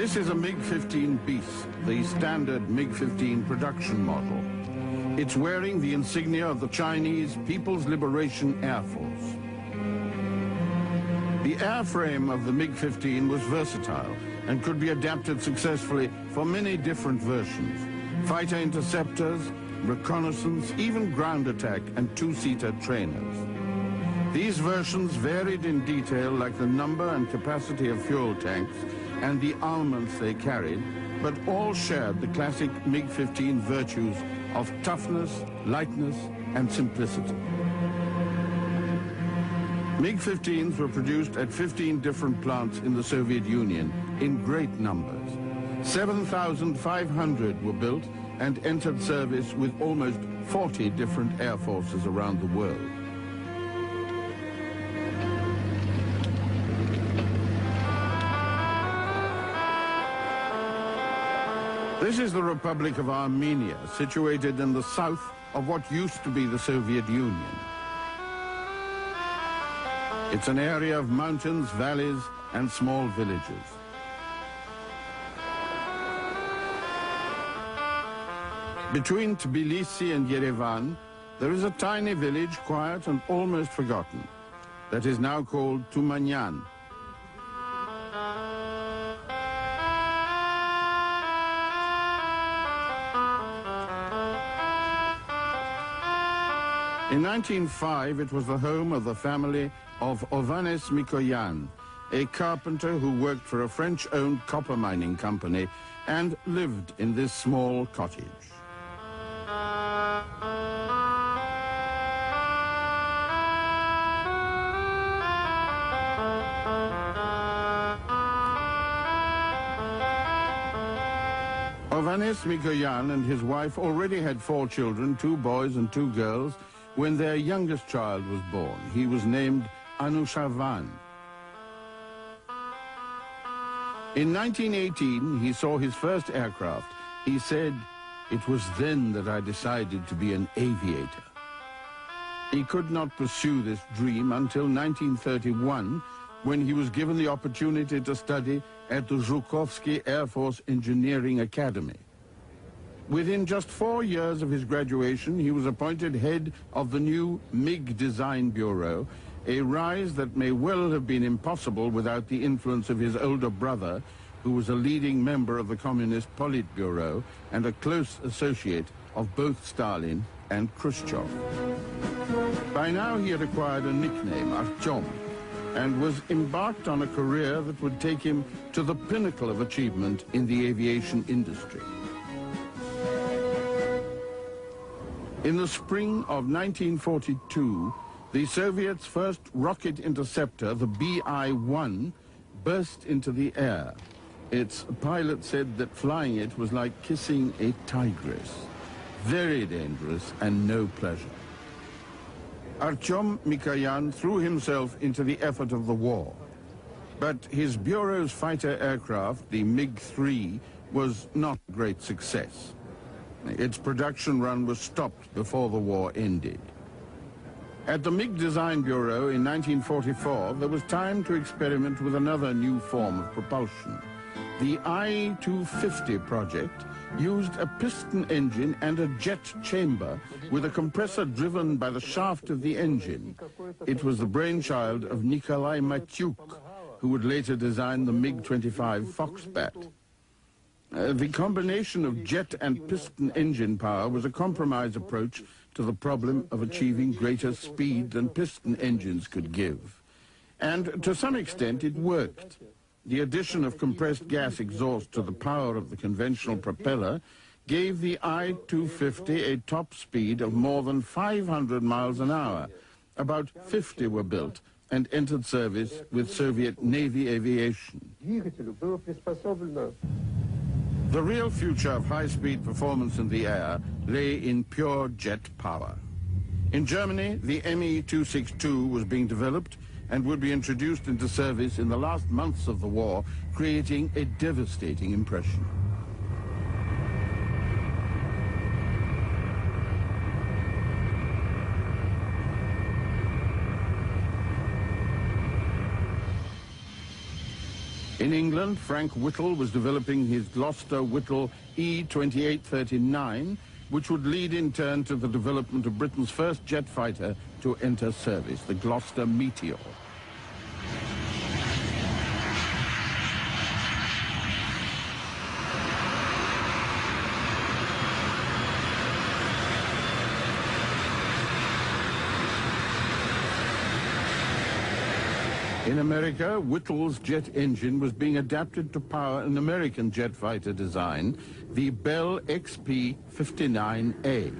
This is a MiG-15 Beast, the standard MiG-15 production model. It's wearing the insignia of the Chinese People's Liberation Air Force. The airframe of the MiG-15 was versatile and could be adapted successfully for many different versions: fighter interceptors, reconnaissance, even ground attack and two-seater trainers. These versions varied in detail, like the number and capacity of fuel tanks and the armaments they carried, but all shared the classic MiG-15 virtues of toughness, lightness, and simplicity. MiG-15s were produced at 15 different plants in the Soviet Union in great numbers. 7,500 were built and entered service with almost 40 different air forces around the world. This is the Republic of Armenia, situated in the south of what used to be the Soviet Union. It's an area of mountains, valleys, and small villages. Between Tbilisi and Yerevan, there is a tiny village, quiet and almost forgotten, that is now called Tumanyan. In 1905, it was the home of the family of Ovanes Mikoyan, a carpenter who worked for a French-owned copper mining company and lived in this small cottage. Ovanes Mikoyan and his wife already had 4 children, 2 boys and 2 girls, when their youngest child was born. He was named Anushavan. In 1918, he saw his first aircraft. He said, "It was then that I decided to be an aviator." He could not pursue this dream until 1931, when he was given the opportunity to study at the Zhukovsky Air Force Engineering Academy. Within just 4 years of his graduation, he was appointed head of the new MiG Design Bureau, a rise that may well have been impossible without the influence of his older brother, who was a leading member of the Communist Politburo and a close associate of both Stalin and Khrushchev. By now he had acquired a nickname, Artyom, and was embarked on a career that would take him to the pinnacle of achievement in the aviation industry. In the spring of 1942, the Soviets' first rocket interceptor, the BI-1, burst into the air. Its pilot said that flying it was like kissing a tigress. Very dangerous and no pleasure. Artyom Mikoyan threw himself into the effort of the war. But his bureau's fighter aircraft, the MiG-3, was not a great success. Its production run was stopped before the war ended. At the MiG Design Bureau in 1944, there was time to experiment with another new form of propulsion. The I-250 project used a piston engine and a jet chamber with a compressor driven by the shaft of the engine. It was the brainchild of Nikolai Matyuk, who would later design the MiG-25 Foxbat. The combination of jet and piston engine power was a compromise approach to the problem of achieving greater speed than piston engines could give. And to some extent it worked. The addition of compressed gas exhaust to the power of the conventional propeller gave the I-250 a top speed of more than 500 miles an hour. About 50 were built and entered service with Soviet Navy aviation. The real future of high-speed performance in the air lay in pure jet power. In Germany, the Me-262 was being developed and would be introduced into service in the last months of the war, creating a devastating impression. In England, Frank Whittle was developing his Gloucester-Whittle E-2839, which would lead in turn to the development of Britain's first jet fighter to enter service, the Gloucester Meteor. In America, Whittle's jet engine was being adapted to power an American jet fighter design, the Bell XP-59A.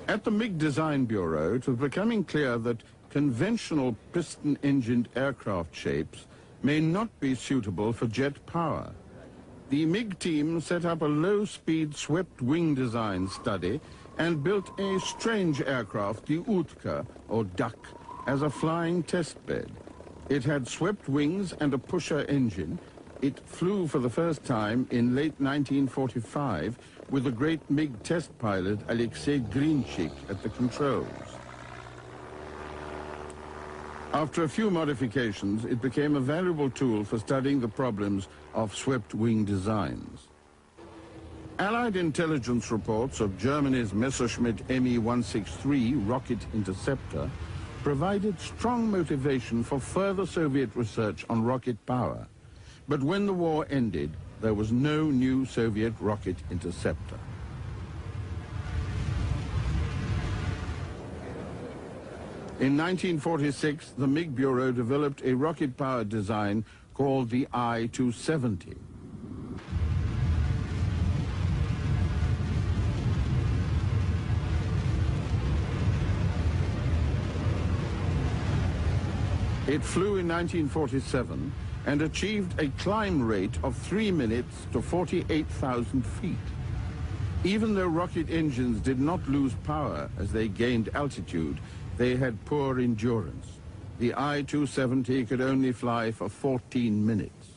At the MiG Design Bureau, it was becoming clear that conventional piston-engined aircraft shapes may not be suitable for jet power. The MiG team set up a low-speed swept-wing design study and built a strange aircraft, the Utka, or Duck, as a flying test bed. It had swept wings and a pusher engine. It flew for the first time in late 1945 with the great MiG test pilot Alexei Grinchik at the controls. After a few modifications, it became a valuable tool for studying the problems of swept-wing designs. Allied intelligence reports of Germany's Messerschmitt Me-163 rocket interceptor provided strong motivation for further Soviet research on rocket power. But when the war ended, there was no new Soviet rocket interceptor. In 1946, the MiG Bureau developed a rocket-powered design called the I-270. It flew in 1947 and achieved a climb rate of 3 minutes to 48,000 feet. Even though rocket engines did not lose power as they gained altitude, they had poor endurance. The I-270 could only fly for 14 minutes.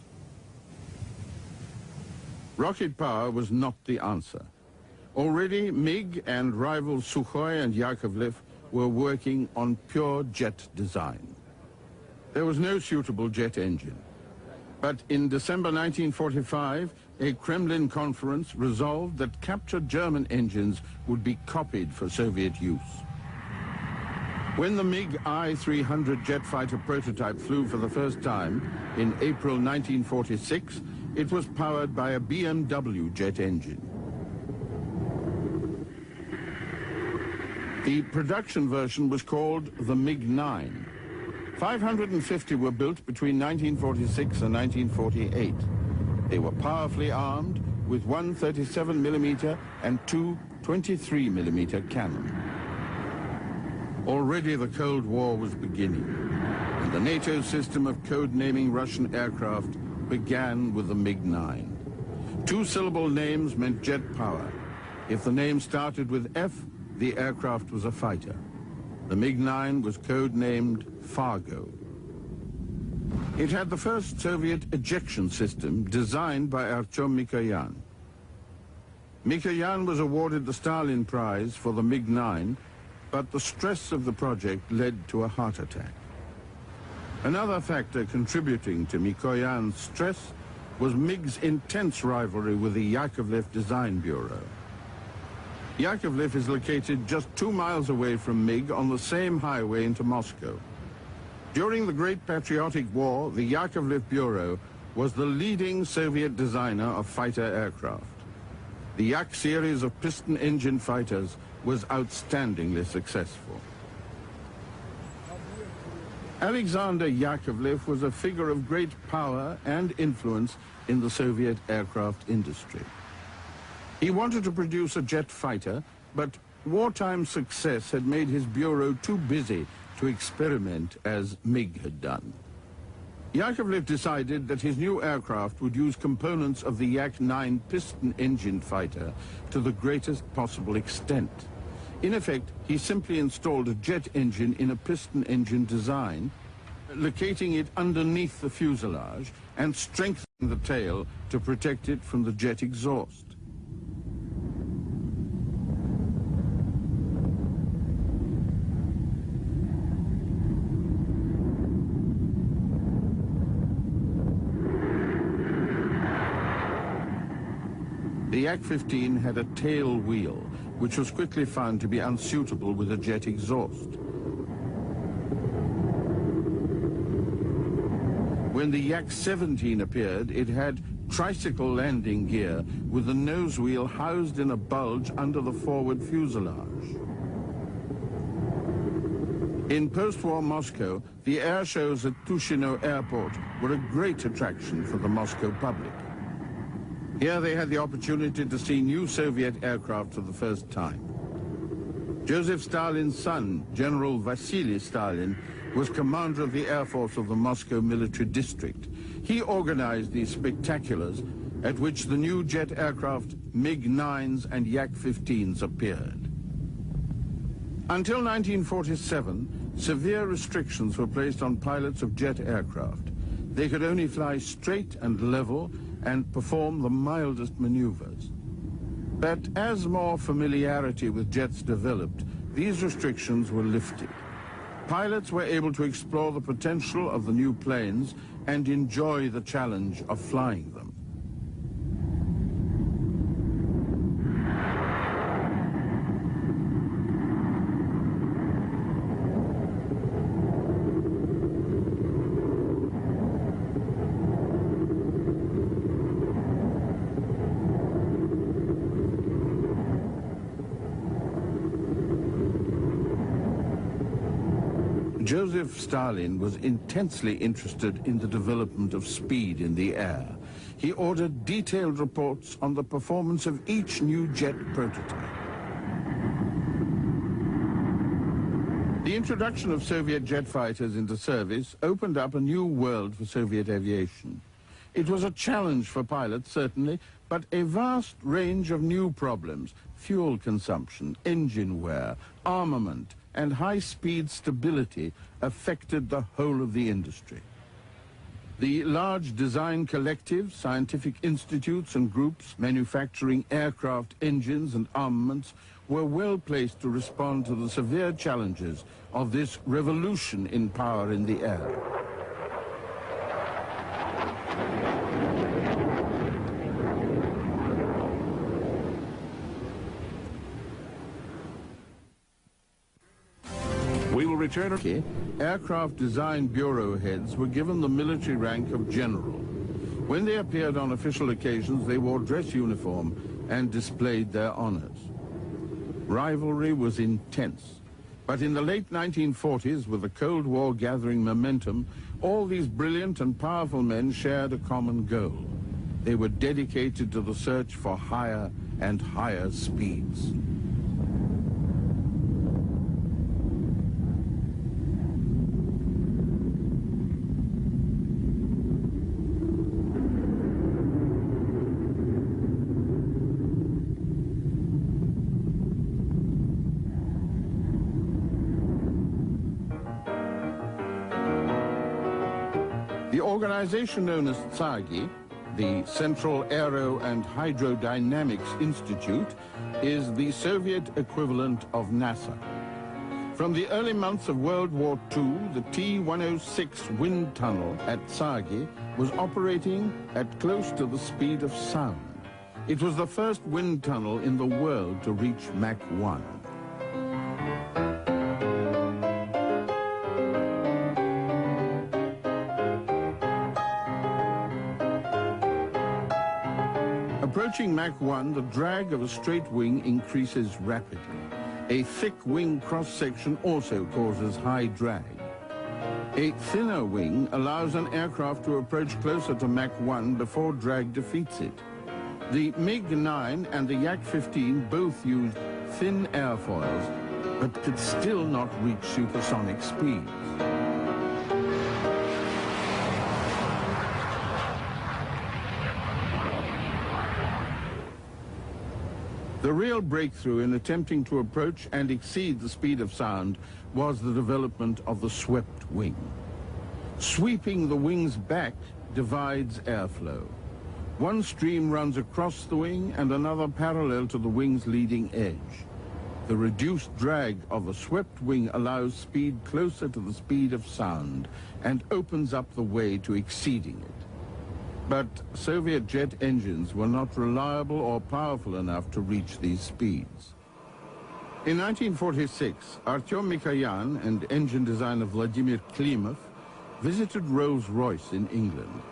Rocket power was not the answer. Already, MiG and rivals Sukhoi and Yakovlev were working on pure jet design. There was no suitable jet engine. But in December 1945, a Kremlin conference resolved that captured German engines would be copied for Soviet use. When the MiG I-300 jet fighter prototype flew for the first time in April 1946, it was powered by a BMW jet engine. The production version was called the MiG-9. 550 were built between 1946 and 1948. They were powerfully armed with one 37mm and two 23mm cannon. Already the Cold War was beginning, and the NATO system of code-naming Russian aircraft began with the MiG-9. Two-syllable names meant jet power. If the name started with F, the aircraft was a fighter. The MiG-9 was code-named Fargo. It had the first Soviet ejection system designed by Artyom Mikoyan. Mikoyan was awarded the Stalin Prize for the MiG-9, but the stress of the project led to a heart attack. Another factor contributing to Mikoyan's stress was MiG's intense rivalry with the Yakovlev Design Bureau. Yakovlev is located just 2 miles away from MiG on the same highway into Moscow. During the Great Patriotic War, the Yakovlev Bureau was the leading Soviet designer of fighter aircraft. The Yak series of piston-engine fighters was outstandingly successful. Alexander Yakovlev was a figure of great power and influence in the Soviet aircraft industry. He wanted to produce a jet fighter, but wartime success had made his bureau too busy to experiment as MiG had done. Yakovlev decided that his new aircraft would use components of the Yak-9 piston-engine fighter to the greatest possible extent. In effect, he simply installed a jet engine in a piston engine design, locating it underneath the fuselage and strengthening the tail to protect it from the jet exhaust. The Yak-15 had a tail wheel, which was quickly found to be unsuitable with a jet exhaust. When the Yak-17 appeared, it had tricycle landing gear with the nose wheel housed in a bulge under the forward fuselage. In post-war Moscow, the air shows at Tushino Airport were a great attraction for the Moscow public. Here they had the opportunity to see new Soviet aircraft for the first time. Joseph Stalin's son, General Vasily Stalin, was commander of the Air Force of the Moscow Military District. He organized these spectaculars at which the new jet aircraft MiG-9s and Yak-15s appeared. Until 1947, severe restrictions were placed on pilots of jet aircraft. They could only fly straight and level and perform the mildest maneuvers. But as more familiarity with jets developed, these restrictions were lifted. Pilots were able to explore the potential of the new planes and enjoy the challenge of flying them. Joseph Stalin was intensely interested in the development of speed in the air. He ordered detailed reports on the performance of each new jet prototype. The introduction of Soviet jet fighters into service opened up a new world for Soviet aviation. It was a challenge for pilots, certainly, but a vast range of new problems: fuel consumption, engine wear, armament, and high-speed stability affected the whole of the industry. The large design collectives, scientific institutes and groups manufacturing aircraft engines and armaments were well placed to respond to the severe challenges of this revolution in power in the air. We will return. Aircraft Design Bureau heads were given the military rank of general. When they appeared on official occasions, they wore dress uniform and displayed their honors. Rivalry was intense. But in the late 1940s, with the Cold War gathering momentum, all these brilliant and powerful men shared a common goal. They were dedicated to the search for higher and higher speeds. The organization known as TSAGI, the Central Aero and Hydrodynamics Institute, is the Soviet equivalent of NASA. From the early months of World War II, the T-106 wind tunnel at TSAGI was operating at close to the speed of sound. It was the first wind tunnel in the world to reach Mach 1. Approaching Mach 1, the drag of a straight wing increases rapidly. A thick wing cross-section also causes high drag. A thinner wing allows an aircraft to approach closer to Mach 1 before drag defeats it. The MiG-9 and the Yak-15 both used thin airfoils, but could still not reach supersonic speeds. The real breakthrough in attempting to approach and exceed the speed of sound was the development of the swept wing. Sweeping the wings back divides airflow. One stream runs across the wing and another parallel to the wing's leading edge. The reduced drag of a swept wing allows speed closer to the speed of sound and opens up the way to exceeding it. But Soviet jet engines were not reliable or powerful enough to reach these speeds. In 1946, Artyom Mikoyan and engine designer Vladimir Klimov visited Rolls-Royce in England.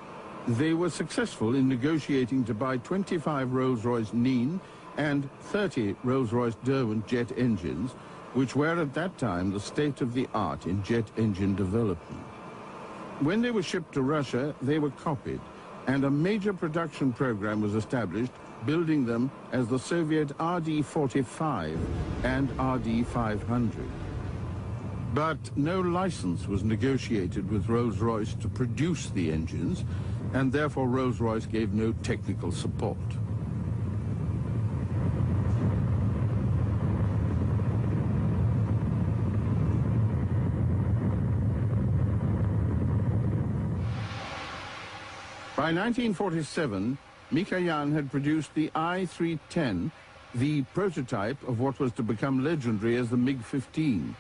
They were successful in negotiating to buy 25 Rolls-Royce Nene and 30 Rolls-Royce Derwent jet engines, which were at that time the state-of-the-art in jet engine development. When they were shipped to Russia, they were copied, and a major production program was established, building them as the Soviet RD-45 and RD-500. But no license was negotiated with Rolls-Royce to produce the engines, and therefore Rolls-Royce gave no technical support. By 1947, Mikoyan had produced the I-310, the prototype of what was to become legendary as the MiG-15.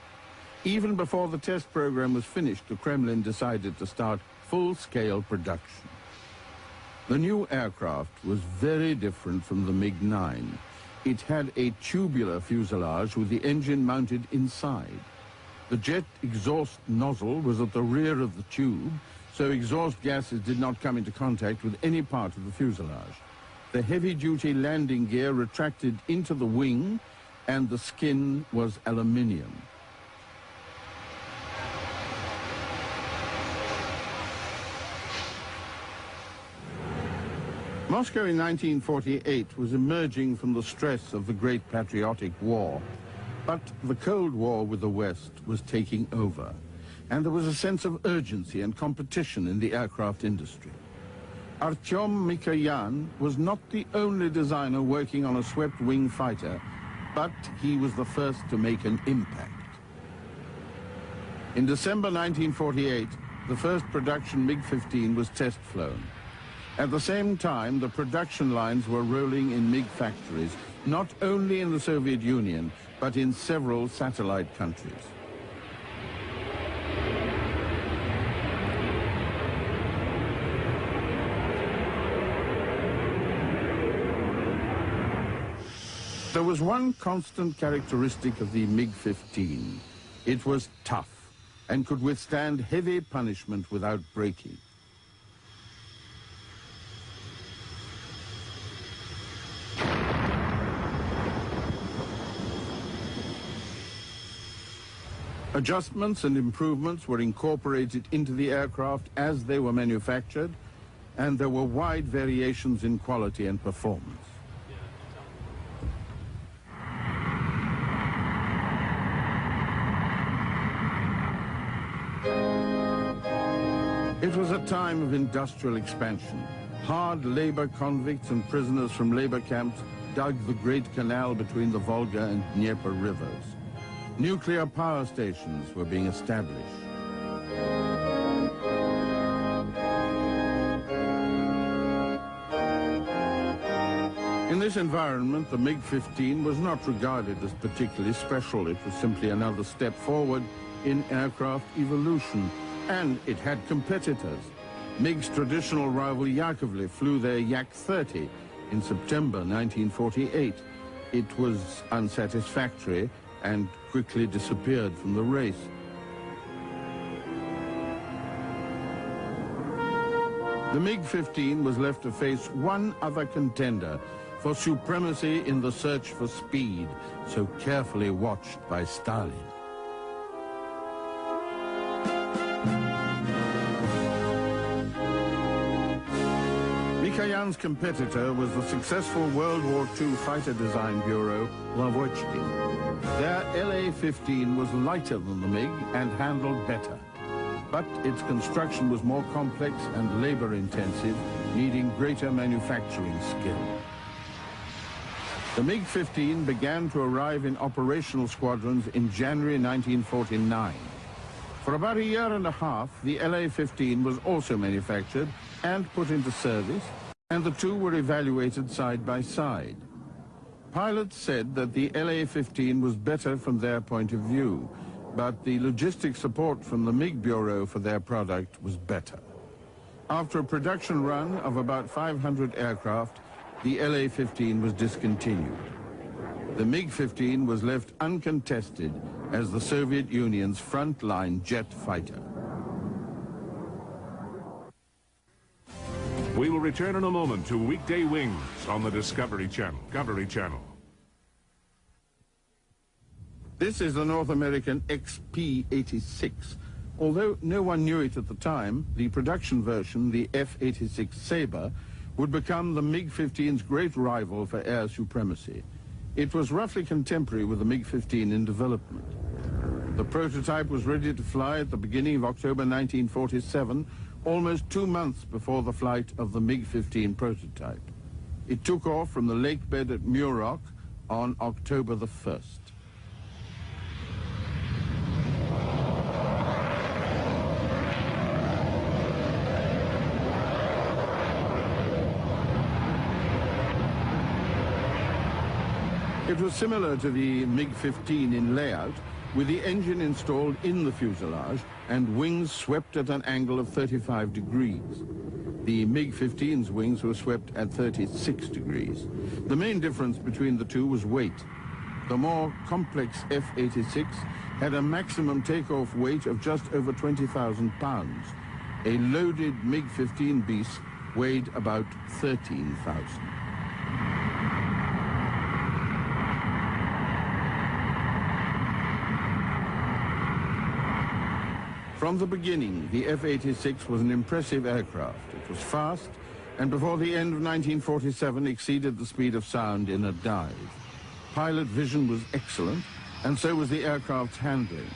Even before the test program was finished, the Kremlin decided to start full-scale production. The new aircraft was very different from the MiG-9. It had a tubular fuselage with the engine mounted inside. The jet exhaust nozzle was at the rear of the tube, so exhaust gases did not come into contact with any part of the fuselage. The heavy-duty landing gear retracted into the wing, and the skin was aluminium. Moscow in 1948 was emerging from the stress of the Great Patriotic War, but the Cold War with the West was taking over, and there was a sense of urgency and competition in the aircraft industry. Artyom Mikoyan was not the only designer working on a swept-wing fighter, but he was the first to make an impact. In December 1948, the first production MiG-15 was test flown. At the same time, the production lines were rolling in MiG factories, not only in the Soviet Union, but in several satellite countries. There was one constant characteristic of the MiG-15. It was tough and could withstand heavy punishment without breaking. Adjustments and improvements were incorporated into the aircraft as they were manufactured, and there were wide variations in quality and performance. It was a time of industrial expansion. Hard labor convicts and prisoners from labor camps dug the Great Canal between the Volga and Dnieper rivers. Nuclear power stations were being established. In this environment, the MiG-15 was not regarded as particularly special. It was simply another step forward in aircraft evolution, and it had competitors. MiG's traditional rival Yakovlev flew their Yak-30 in September 1948. It was unsatisfactory and quickly disappeared from the race. The MiG-15 was left to face one other contender for supremacy in the search for speed, so carefully watched by Stalin. Mikoyan's competitor was the successful World War II fighter design bureau, Lavochkin. Their LA-15 was lighter than the MiG and handled better, but its construction was more complex and labor-intensive, needing greater manufacturing skill. The MiG-15 began to arrive in operational squadrons in January 1949. For about a year and a half, the LA-15 was also manufactured and put into service, and the two were evaluated side by side. Pilots said that the LA-15 was better from their point of view, but the logistic support from the MiG Bureau for their product was better. After a production run of about 500 aircraft, the LA-15 was discontinued. The MiG-15 was left uncontested as the Soviet Union's frontline jet fighter. We will return in a moment to Weekday Wings on the Discovery Channel. This is the North American XP-86. Although no one knew it at the time, the production version, the F-86 Sabre, would become the MiG-15's great rival for air supremacy. It was roughly contemporary with the MiG-15 in development. The prototype was ready to fly at the beginning of October 1947, almost 2 months before the flight of the MiG-15 prototype. It took off from the lake bed at Muroc on October the 1st. It was similar to the MiG-15 in layout, with the engine installed in the fuselage and wings swept at an angle of 35 degrees. The MiG-15's wings were swept at 36 degrees. The main difference between the two was weight. The more complex F-86 had a maximum takeoff weight of just over 20,000 pounds. A loaded MiG-15 beast weighed about 13,000. From the beginning, the F-86 was an impressive aircraft. It was fast, and before the end of 1947 exceeded the speed of sound in a dive. Pilot vision was excellent, and so was the aircraft's handling.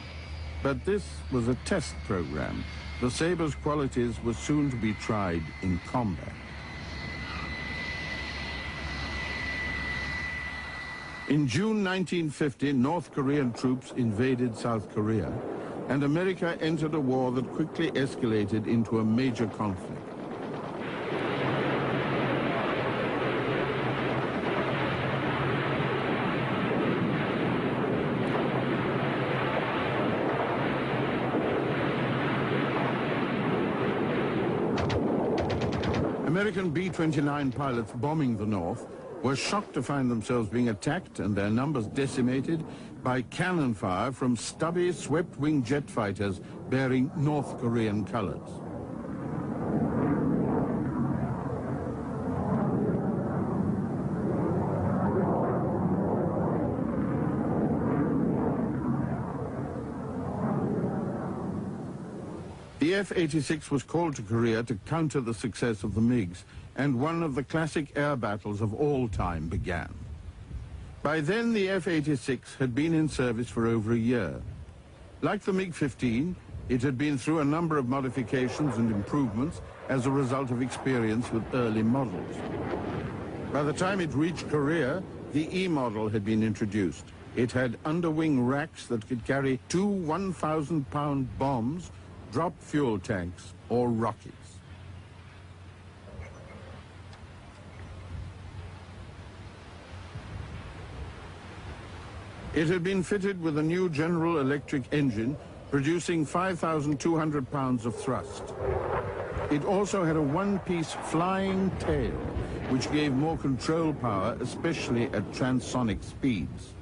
But this was a test program. The Sabre's qualities were soon to be tried in combat. In June 1950, North Korean troops invaded South Korea, and America entered a war that quickly escalated into a major conflict. American B-29 pilots bombing the North were shocked to find themselves being attacked and their numbers decimated by cannon fire from stubby, swept-wing jet fighters bearing North Korean colors. The F-86 was called to Korea to counter the success of the MiGs, and one of the classic air battles of all time began. By then, the F-86 had been in service for over a year. Like the MiG-15, it had been through a number of modifications and improvements as a result of experience with early models. By the time it reached Korea, the E model had been introduced. It had underwing racks that could carry 2 1,000-pound bombs, drop fuel tanks, or rockets. It had been fitted with a new General Electric engine, producing 5,200 pounds of thrust. It also had a one-piece flying tail, which gave more control power, especially at transonic speeds.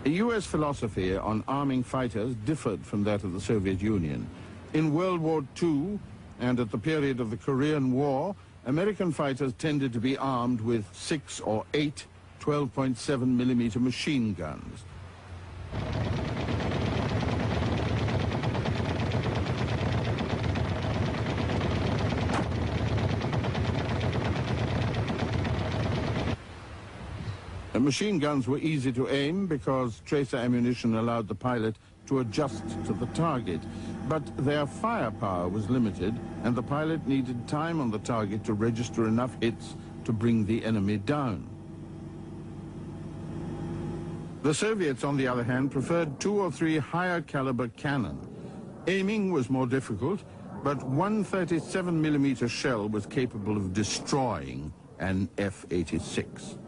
The U.S. philosophy on arming fighters differed from that of the Soviet Union. In World War II, and at the period of the Korean War, American fighters tended to be armed with 6 or 8 12.7mm machine guns. The machine guns were easy to aim because tracer ammunition allowed the pilot to adjust to the target, but their firepower was limited, and the pilot needed time on the target to register enough hits to bring the enemy down. The Soviets, on the other hand, preferred 2 or 3 higher caliber cannon. Aiming was more difficult, but one 37mm shell was capable of destroying an F-86.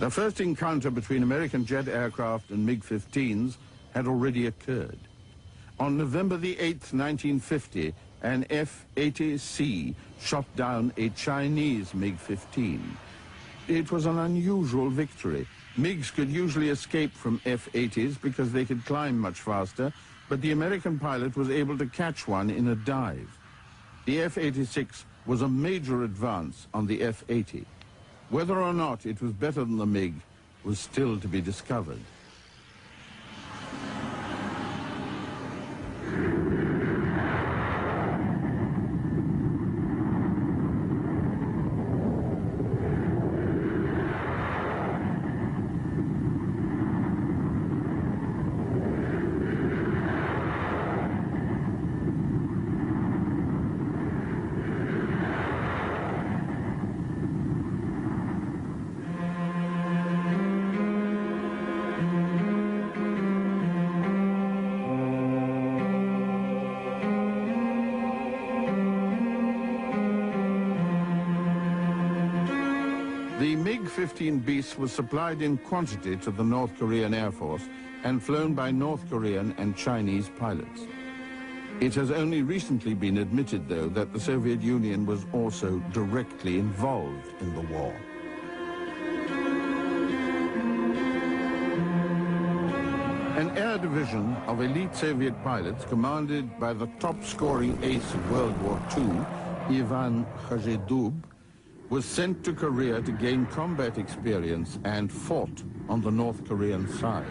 The first encounter between American jet aircraft and MiG-15s had already occurred. On November the 8th, 1950, an F-80C shot down a Chinese MiG-15. It was an unusual victory. MiGs could usually escape from F-80s because they could climb much faster, but the American pilot was able to catch one in a dive. The F-86 was a major advance on the F-80. Whether or not it was better than the MiG was still to be discovered. The MiG-15 Beast was supplied in quantity to the North Korean Air Force and flown by North Korean and Chinese pilots. It has only recently been admitted, though, that the Soviet Union was also directly involved in the war. An air division of elite Soviet pilots, commanded by the top-scoring ace of World War II, Ivan Khazedub, was sent to Korea to gain combat experience and fought on the North Korean side.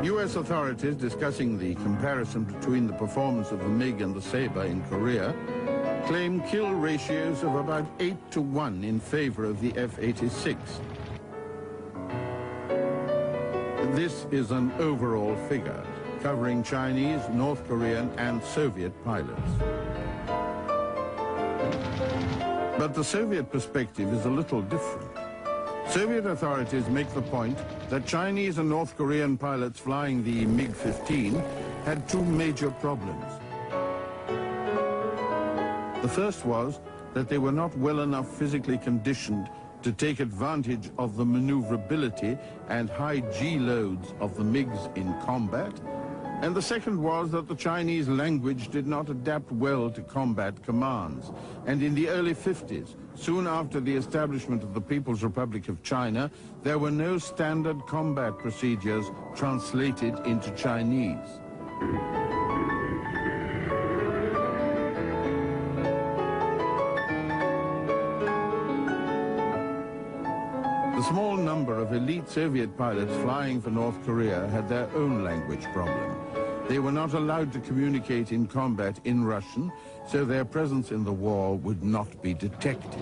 U.S. authorities, discussing the comparison between the performance of the MiG and the Sabre in Korea, claim kill ratios of about 8-to-1 in favor of the F-86. This is an overall figure, covering Chinese, North Korean, and Soviet pilots. But the Soviet perspective is a little different. Soviet authorities make the point that Chinese and North Korean pilots flying the MiG-15 had 2 major problems. The first was that they were not well enough physically conditioned to take advantage of the maneuverability and high G loads of the MiGs in combat. And the second was that the Chinese language did not adapt well to combat commands. And in the early 50s, soon after the establishment of the People's Republic of China, there were no standard combat procedures translated into Chinese. The small number of elite Soviet pilots flying for North Korea had their own language problem. They were not allowed to communicate in combat in Russian, so their presence in the war would not be detected.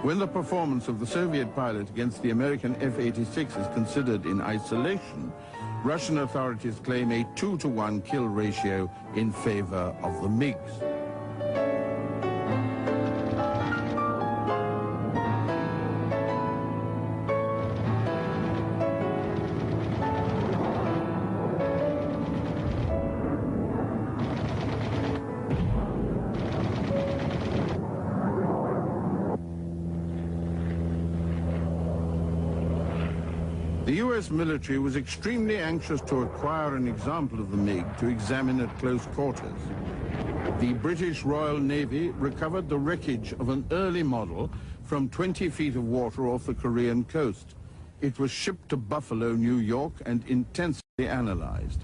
When the performance of the Soviet pilot against the American F-86 is considered in isolation, Russian authorities claim a 2-to-1 kill ratio in favor of the MiGs. The U.S. military was extremely anxious to acquire an example of the MiG to examine at close quarters. The British Royal Navy recovered the wreckage of an early model from 20 feet of water off the Korean coast. It was shipped to Buffalo, New York, and intensely analyzed.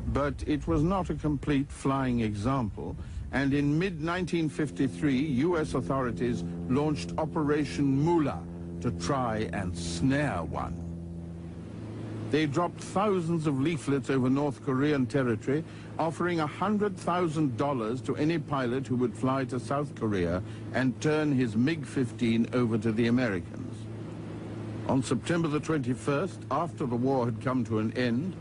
But it was not a complete flying example, and in mid-1953, U.S. authorities launched Operation Moolah to try and snare one. They dropped thousands of leaflets over North Korean territory, offering $100,000 to any pilot who would fly to South Korea and turn his MiG-15 over to the Americans. On September the 21st, after the war had come to an end,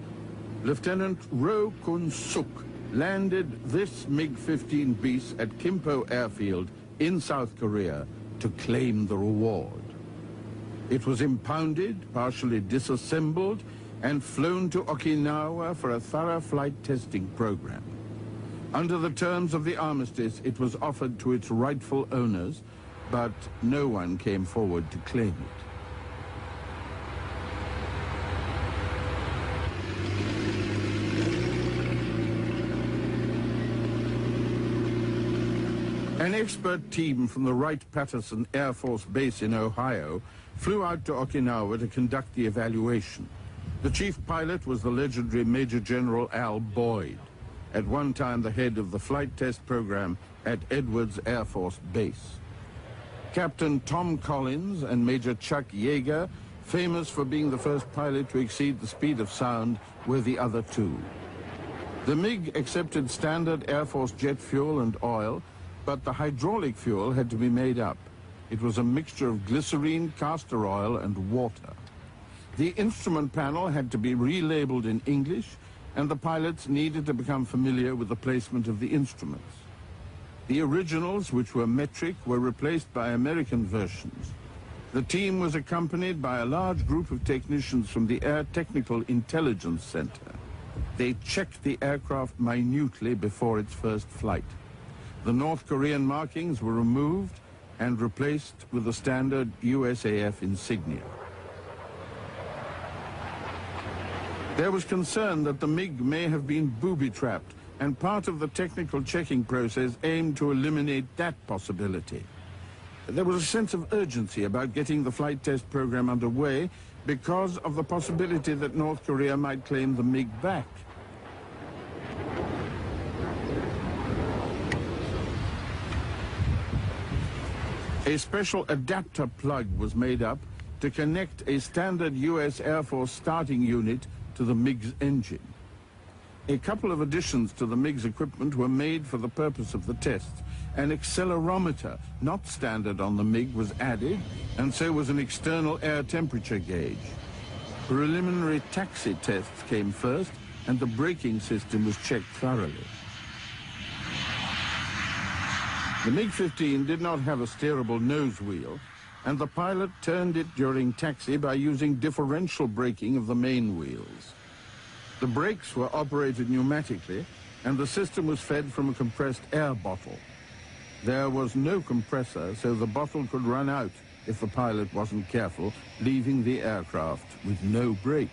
Lieutenant Roh Kun-suk landed this MiG-15 beast at Kimpo Airfield in South Korea to claim the reward. It was impounded, partially disassembled, and flown to Okinawa for a thorough flight testing program. Under the terms of the armistice, it was offered to its rightful owners, but no one came forward to claim it. An expert team from the Wright-Patterson Air Force Base in Ohio flew out to Okinawa to conduct the evaluation. The chief pilot was the legendary Major General Al Boyd, at one time the head of the flight test program at Edwards Air Force Base. Captain Tom Collins and Major Chuck Yeager, famous for being the first pilot to exceed the speed of sound, were the other two. The MiG accepted standard Air Force jet fuel and oil, but the hydraulic fuel had to be made up. It was a mixture of glycerine, castor oil, and water. The instrument panel had to be relabeled in English, and the pilots needed to become familiar with the placement of the instruments. The originals, which were metric, were replaced by American versions. The team was accompanied by a large group of technicians from the Air Technical Intelligence Center. They checked the aircraft minutely before its first flight. The North Korean markings were removed and replaced with the standard USAF insignia. There was concern that the MiG may have been booby-trapped, and part of the technical checking process aimed to eliminate that possibility. There was a sense of urgency about getting the flight test program underway because of the possibility that North Korea might claim the MiG back. A special adapter plug was made up to connect a standard U.S. Air Force starting unit to the MiG's engine. A couple of additions to the MiG's equipment were made for the purpose of the test. An accelerometer, not standard on the MiG, was added, and so was an external air temperature gauge. Preliminary taxi tests came first, and the braking system was checked thoroughly. The MiG-15 did not have a steerable nose wheel, and the pilot turned it during taxi by using differential braking of the main wheels. The brakes were operated pneumatically, and the system was fed from a compressed air bottle. There was no compressor, so the bottle could run out if the pilot wasn't careful, leaving the aircraft with no brakes.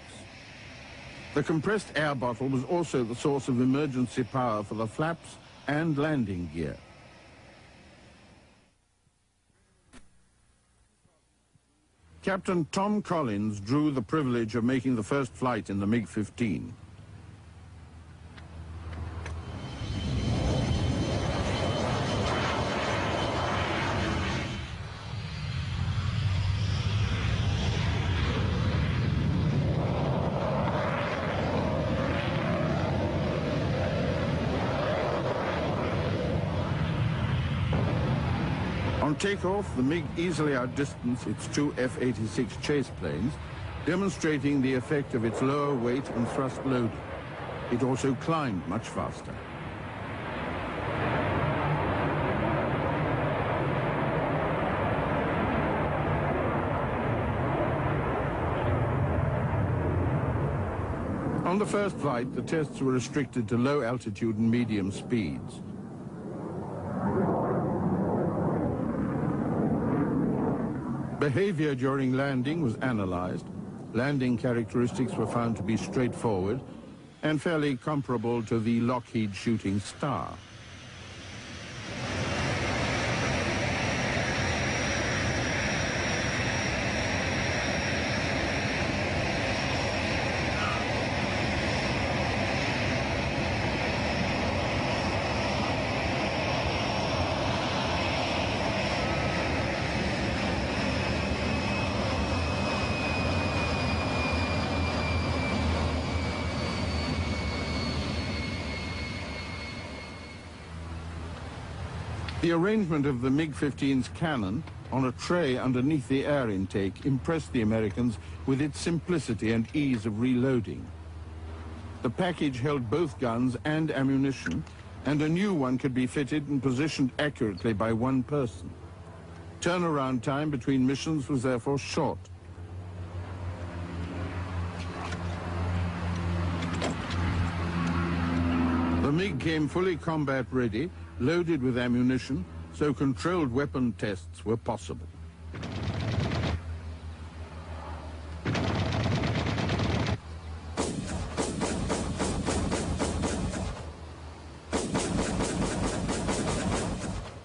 The compressed air bottle was also the source of emergency power for the flaps and landing gear. Captain Tom Collins drew the privilege of making the first flight in the MiG-15. On takeoff, the MiG easily outdistanced its two F-86 chase planes, demonstrating the effect of its lower weight and thrust loading. It also climbed much faster. On the first flight, the tests were restricted to low altitude and medium speeds. Behavior during landing was analyzed. Landing characteristics were found to be straightforward and fairly comparable to the Lockheed Shooting Star. The arrangement of the MiG-15's cannon on a tray underneath the air intake impressed the Americans with its simplicity and ease of reloading. The package held both guns and ammunition, and a new one could be fitted and positioned accurately by one person. Turnaround time between missions was therefore short. The MiG came fully combat ready, loaded with ammunition, so controlled weapon tests were possible.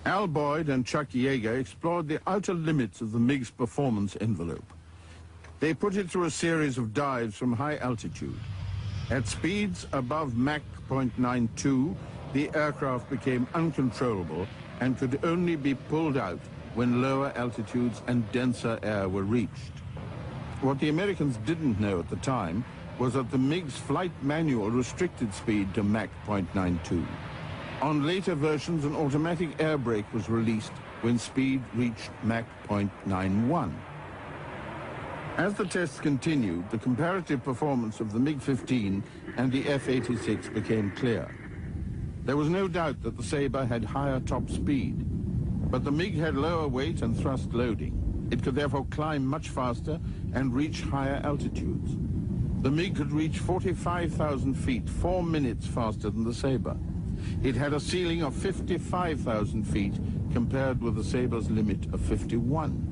Al Boyd and Chuck Yeager explored the outer limits of the MiG's performance envelope. They put it through a series of dives from high altitude. At speeds above Mach 0.92, the aircraft became uncontrollable and could only be pulled out when lower altitudes and denser air were reached. What the Americans didn't know at the time was that the MiG's flight manual restricted speed to Mach 0.92. On later versions, an automatic air brake was released when speed reached Mach 0.91. As the tests continued, the comparative performance of the MiG-15 and the F-86 became clear. There was no doubt that the Sabre had higher top speed, but the MiG had lower weight and thrust loading. It could therefore climb much faster and reach higher altitudes. The MiG could reach 45,000 feet, 4 minutes faster than the Sabre. It had a ceiling of 55,000 feet compared with the Sabre's limit of 51.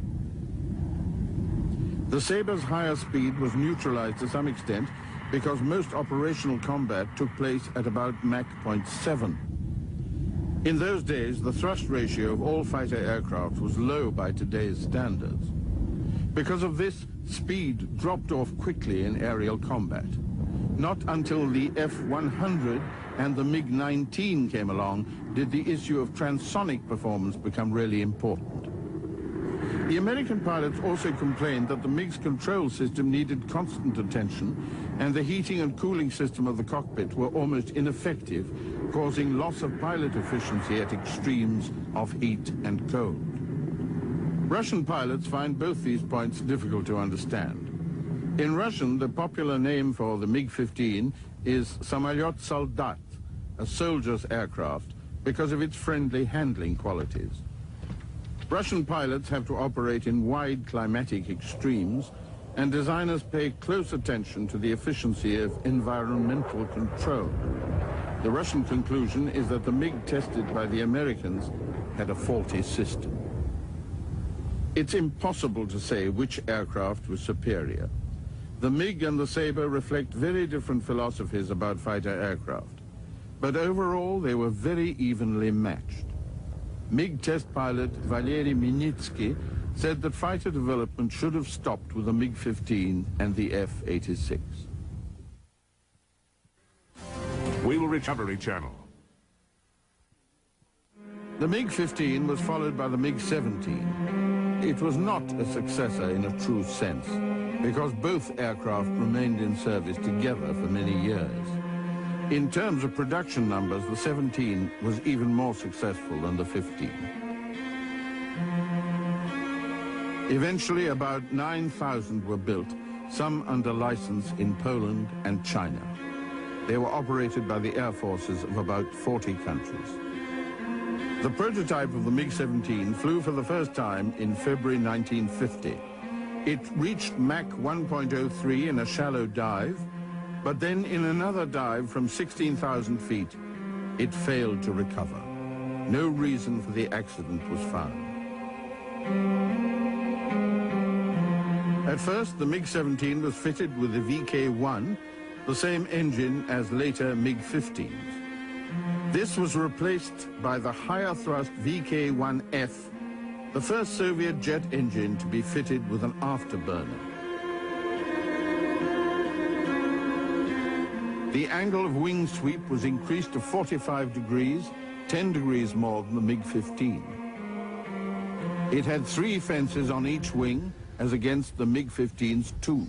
The Sabre's higher speed was neutralized to some extent because most operational combat took place at about Mach 0.7. In those days, the thrust ratio of all fighter aircraft was low by today's standards. Because of this, speed dropped off quickly in aerial combat. Not until the F-100 and the MiG-19 came along did the issue of transonic performance become really important. The American pilots also complained that the MiG's control system needed constant attention and the heating and cooling system of the cockpit were almost ineffective, causing loss of pilot efficiency at extremes of heat and cold. Russian pilots find both these points difficult to understand. In Russian, the popular name for the MiG-15 is Samolyot Soldat, a soldier's aircraft, because of its friendly handling qualities. Russian pilots have to operate in wide climatic extremes, and designers pay close attention to the efficiency of environmental control. The Russian conclusion is that the MiG tested by the Americans had a faulty system. It's impossible to say which aircraft was superior. The MiG and the Sabre reflect very different philosophies about fighter aircraft, but overall they were very evenly matched. MiG test pilot Valery Minitsky said that fighter development should have stopped with the MiG-15 and the F-86. We will recovery channel. The MiG-15 was followed by the MiG-17. It was not a successor in a true sense, because both aircraft remained in service together for many years. In terms of production numbers, the 17 was even more successful than the 15. Eventually, about 9,000 were built, some under license in Poland and China. They were operated by the air forces of about 40 countries. The prototype of the MiG-17 flew for the first time in February 1950. It reached Mach 1.03 in a shallow dive, but then in another dive from 16,000 feet, it failed to recover. No reason for the accident was found. At first, the MiG-17 was fitted with the VK-1, the same engine as later MiG-15s. This was replaced by the higher thrust VK-1F, the first Soviet jet engine to be fitted with an afterburner. The angle of wing sweep was increased to 45 degrees, 10 degrees more than the MiG-15. It had 3 fences on each wing, as against the MiG-15's 2.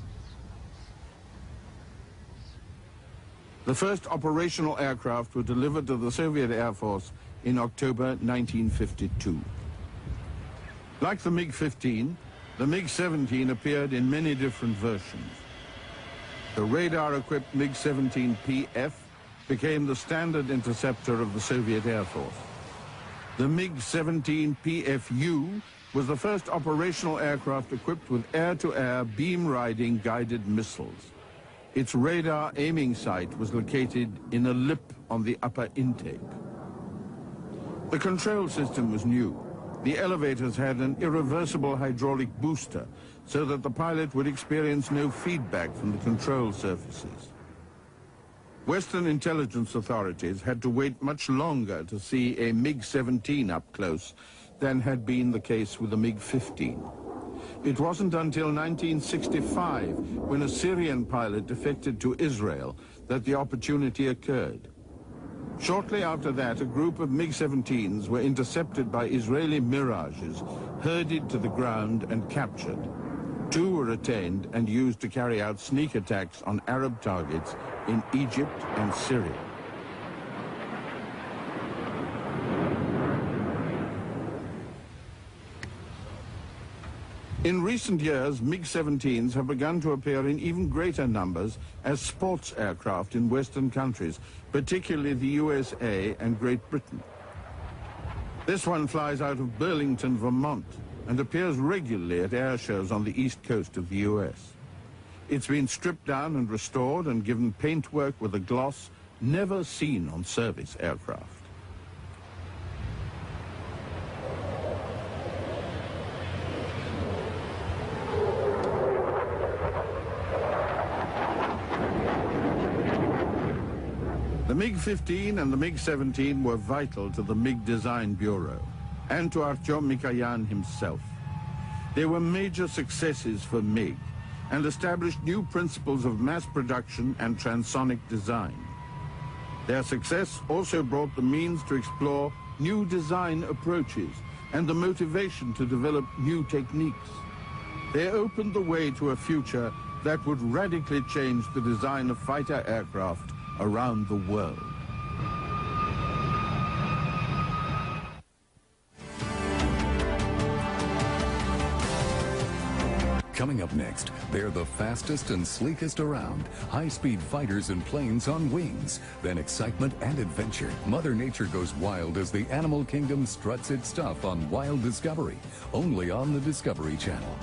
The first operational aircraft were delivered to the Soviet Air Force in October 1952. Like the MiG-15, the MiG-17 appeared in many different versions. The radar-equipped MiG-17PF became the standard interceptor of the Soviet Air Force. The MiG-17PFU was the first operational aircraft equipped with air-to-air beam-riding guided missiles. Its radar aiming site was located in a lip on the upper intake. The control system was new. The elevators had an irreversible hydraulic booster so that the pilot would experience no feedback from the control surfaces. Western intelligence authorities had to wait much longer to see a MiG-17 up close than had been the case with the MiG-15. It wasn't until 1965, when a Syrian pilot defected to Israel, that the opportunity occurred. Shortly after that, a group of MiG-17s were intercepted by Israeli Mirages, herded to the ground and captured. 2 were retained and used to carry out sneak attacks on Arab targets in Egypt and Syria. In recent years, MiG-17s have begun to appear in even greater numbers as sports aircraft in Western countries, particularly the USA and Great Britain. This one flies out of Burlington, Vermont, and appears regularly at air shows on the east coast of the US. It's been stripped down and restored and given paintwork with a gloss never seen on service aircraft. The MiG-15 and the MiG-17 were vital to the MiG Design Bureau and to Artyom Mikoyan himself. They were major successes for MiG and established new principles of mass production and transonic design. Their success also brought the means to explore new design approaches and the motivation to develop new techniques. They opened the way to a future that would radically change the design of fighter aircraft around the world. Coming up next, they're the fastest and sleekest around. High-speed fighters and planes on wings. Then excitement and adventure. Mother Nature goes wild as the animal kingdom struts its stuff on Wild Discovery. Only on the Discovery Channel.